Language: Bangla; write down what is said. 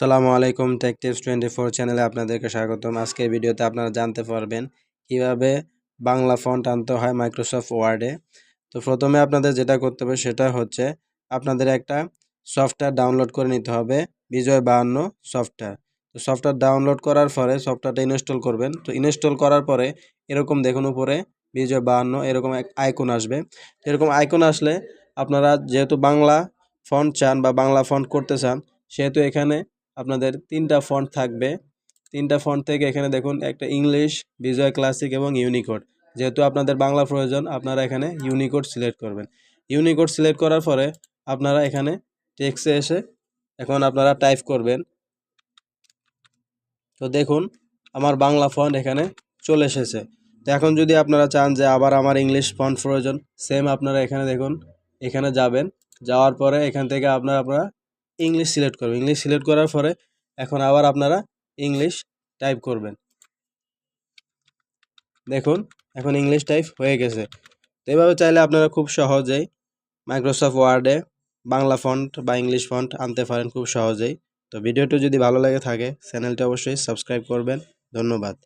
আসসালামু আলাইকুম টেক টিপস 24 চ্যানেলে আপনাদেরকে স্বাগতম। আজকের ভিডিওতে আপনারা জানতে পারবেন কিভাবে বাংলা ফন্ট আনতে হয় মাইক্রোসফট ওয়ার্ডে। তো প্রথমে আপনাদের যেটা করতে হবে সেটা হচ্ছে আপনাদের একটা সফটওয়্যার ডাউনলোড করে নিতে হবে, বিজয় 52 সফটওয়্যার। তো সফটওয়্যার ডাউনলোড করার পরে সফটওয়্যারটা ইনস্টল করবেন। তো ইনস্টল করার পরে এরকম দেখুন উপরে বিজয় 52 এরকম এক আইকন আসবে। এরকম আইকন আসলে আপনারা যেহেতু বাংলা ফন্ট চান বা বাংলা ফন্ট করতে চান, সেহেতু এখানে আপনাদের 3টা ফন্ট থাকবে। 3টা ফন্ট থেকে এখানে দেখুন একটা ইংলিশ, বিজয় ক্লাসিক এবং ইউনিকোড। যেহেতু আপনাদের বাংলা প্রয়োজন, আপনারা এখানে ইউনিকোড সিলেক্ট করবেন। ইউনিকোড সিলেক্ট করার পরে আপনারা এখানে টেক্সটে এসে এখন আপনারা টাইপ করবেন। তো দেখুন আমার বাংলা ফন্ট এখানে চলে এসেছে। তো এখন যদি আপনারা চান যে আবার আমার ইংলিশ ফন্ট প্রয়োজন, সেম আপনারা এখানে দেখুন, এখানে যাবেন। যাওয়ার পরে এখান থেকে আপনারা ইংলিশ সিলেক্ট করবেন। ইংলিশ সিলেক্ট করার পরে এখন আবার আপনারা ইংলিশ টাইপ করবেন। দেখুন এখন ইংলিশ টাইপ হয়ে গেছে। তো এভাবে চাইলে আপনারা খুব সহজেই মাইক্রোসফট ওয়ার্ডে বাংলা ফন্ট বা ইংলিশ ফন্ট আনতে পারেন খুব সহজেই। তো ভিডিওটি যদি ভালো লাগে থাকে চ্যানেলটি অবশ্যই সাবস্ক্রাইব করবেন। ধন্যবাদ।